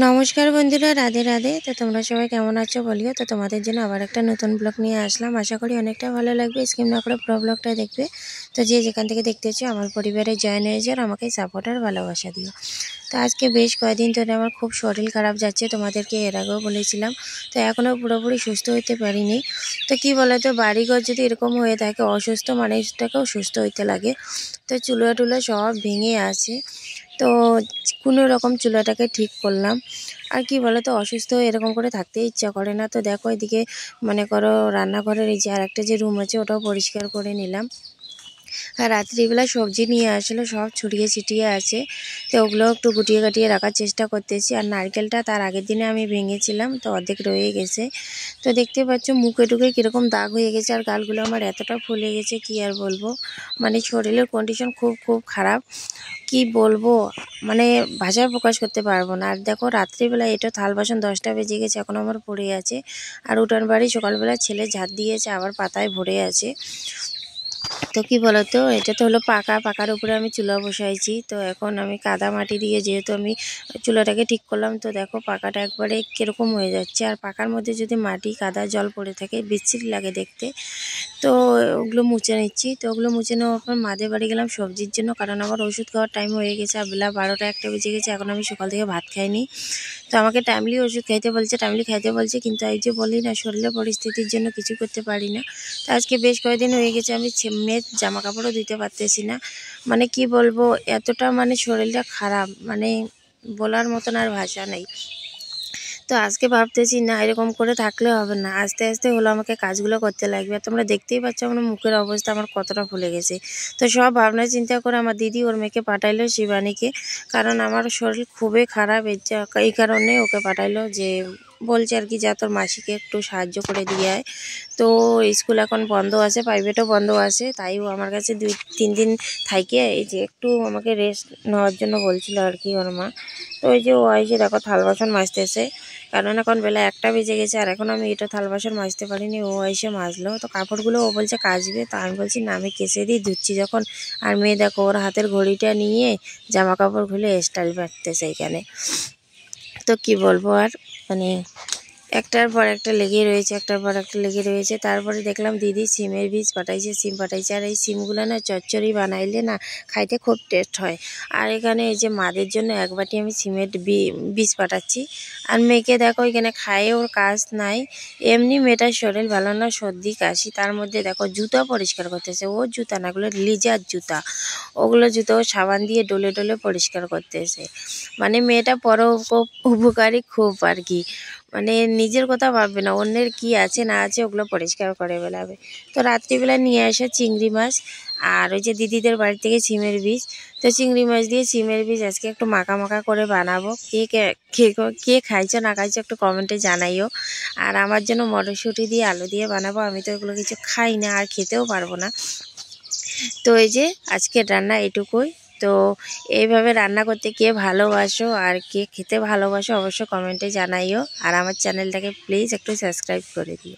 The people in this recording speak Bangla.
নমস্কার বন্ধুরা, রাধে রাধে। তো তোমরা সবাই কেমন আছো বলিও। তো তোমাদের জন্য আবার একটা নতুন ব্লগ নিয়ে আসলাম। আশা করি অনেকটা ভালো লাগবে। স্কিপ না করে পুরো ব্লগটা দেখবে। তো যে যেখান থেকে দেখতেছো আমার পরিবারে জয়েন হয়ে যাও, আমাকে সাপোর্ট আর ভালোবাসা দিও। তো আজকে বেশ কয়েকদিন ধরে আমার খুব শরীর খারাপ যাচ্ছে, তোমাদেরকে এর আগেও বলেছিলাম। তো এখনও পুরোপুরি সুস্থ হইতে পারিনি। তো কি বলতো, বাড়িঘর যদি এরকম হয়ে থাকে, অসুস্থ মানুষটাকেও সুস্থ হইতে লাগে। তো চুলা টুলা সব ভেঙে আছে। তো কোনো রকম চুলাটাকে ঠিক করলাম। আর কি বলো তো, অসুস্থ হয়ে এরকম করে থাকতে ইচ্ছা করে না। তো দেখো এদিকে মনে করো রান্নাঘরের এই যে আরেকটা যে রুম আছে ওটাও পরিষ্কার করে নিলাম। আর রাত্রিবেলা সবজি নিয়ে আসলো, সব ছড়িয়ে ছিটিয়ে আছে। তো ওগুলো একটু গুটিয়ে গাটিয়ে রাখার চেষ্টা করতেছি। আর নারকেলটা তার আগের দিনে আমি ভেঙেছিলাম, তো অর্ধেক রয়ে গেছে। তো দেখতে পাচ্ছ মুখে টুকে কীরকম দাগ হয়ে গেছে। আর গালগুলো আমার এতটা ফুলে গেছে কি আর বলবো। মানে শরীরের কন্ডিশন খুব খুব খারাপ, কি বলবো, মানে ভাষায় প্রকাশ করতে পারবো না। আর দেখো রাত্রিবেলা এটা থাল বাসন 10টা বেজে গেছে, এখন আমার পড়ে আছে। আর উঠান বাড়ি সকালবেলা ছেলে ঝাঁট দিয়েছে, আবার পাতায় ভরে আছে। তো কি বলতো, এটা তো হলো পাকার উপরে আমি চুলা বসাইছি। তো এখন আমি কাদা মাটি দিয়ে যেহেতু আমি চুলাটাকে ঠিক করলাম, তো দেখো পাকাটা একবারে কীরকম হয়ে যাচ্ছে। আর পাকার মধ্যে যদি মাটি কাদা জল পড়ে থাকে বিচ্ছিরি লাগে দেখতে। তো ওগুলো মুছে নিচ্ছি। তো ওগুলো মুছে নেওয়ার পর মাদের বাড়ি গেলাম সবজির জন্য, কারণ আমার ওষুধ খাওয়ার টাইম হয়ে গেছে। আর বেলা 12টা 1টা বেজে গেছে, এখন আমি সকাল থেকে ভাত খাইনি। তো আমাকে টাইমলি ওষুধ খাইতে বলছে, টাইমলি খাইতে বলছে, কিন্তু এই যে বলি না, শরীরের পরিস্থিতির জন্য কিছু করতে পারি না। তো আজকে বেশ কয়েকদিন হয়ে গেছে আমি মেয়ের জামা কাপড়ও ধুতে পারতেছি না। মানে কি বলবো, এতটা মানে শরীরটা খারাপ, মানে বলার মতন আর ভাষা নেই। তো আজকে ভাবতেছি না, এরকম করে থাকলে হবে না, আস্তে আস্তে হলো আমাকে কাজগুলো করতে লাগবে। আর তোমরা দেখতেই পাচ্ছ আমার মুখের অবস্থা আমার কতটা ফুলে গেছে। তো সব ভাবনা চিন্তা করে আমার দিদি ওর মেয়েকে পাঠাইলো শিবানীকে, কারণ আমার শরীর খুবই খারাপ। এই কারণে ওকে পাঠাইলো, যে বলছে আর কি যা তোর মাসিকে একটু সাহায্য করে দিয়ে আয়। তো স্কুল এখন বন্ধ আছে, প্রাইভেটও বন্ধ আছে, তাই ও আমার কাছে 2-3 দিন থাইকে এই যে একটু আমাকে রেস্ট নেওয়ার জন্য বলছিল আর কি ওর মা। তো ওই যে ও এসে দেখো থাল বাসন মাজতেছে, কারণ এখন বেলা 1টা বেজে গেছে। আর এখন আমি এটা থাল বাসন মাজতে পারিনি, ও এসে মাজলো। তো কাপড়গুলো ও বলছে কাচবে, তো আমি বলছি না, আমি কেচে দিই, ধুচ্ছি যখন। আর মেয়ে দেখো ওর হাতের ঘড়িটা নিয়ে জামা কাপড় খুলে স্টাইল মারতেছে এখানে। তো কি বলবো আর, মানে একটার পর একটা লেগে রয়েছে, একটার পর একটা লেগে রয়েছে। তারপরে দেখলাম দিদি সিমের বীজ পাঠাইছে, সিম পাঠাইছে। আর এই সিমগুলো না চচ্চড়ি বানাইলে না খাইতে খুব টেস্ট হয়। আর এখানে এই যে মাদের জন্য 1 বাটি আমি সিমের বীজ পাঠাচ্ছি। আর মেয়েকে দেখো এখানে খায়ে ওর কাজ নাই, এমনি মেয়েটার শরীর ভালো না, সর্দি কাশি, তার মধ্যে দেখো জুতা পরিষ্কার করতেছে। ও জুতা না, ওগুলো লিজার জুতা, ওগুলো জুতো সাবান দিয়ে ডলে ডলে পরিষ্কার করতেছে। মানে মেয়েটা উপকারী খুব আর কি, মানে নিজের কথা ভাববে না, অন্যের কি আছে না আছে ওগুলো পরিষ্কার করে বেলাবে। তো রাত্রিবেলা নিয়ে আসে চিংড়ি মাছ, আর ওই যে দিদিদের বাড়ি থেকে সিমের বীজ। তো চিংড়ি মাছ দিয়ে সিমের বীজ আজকে একটু মাখা মাখা করে বানাবো। কে খাইছো না খাইছো একটু কমেন্টে জানাইও। আর আমার জন্য মটরশুঁটি দিয়ে আলু দিয়ে বানাবো, আমি তো এগুলো কিছু খাই না আর খেতেও পারবো না। তো এই যে আজকের রান্না এটুকুই। তো এইভাবে রান্না করতে কে ভালোবাসো আর কে খেতে ভালোবাসো অবশ্য কমেন্টে জানাইও। আর আমার চ্যানেলটাকে প্লিজ একটু সাবস্ক্রাইব করে দিও।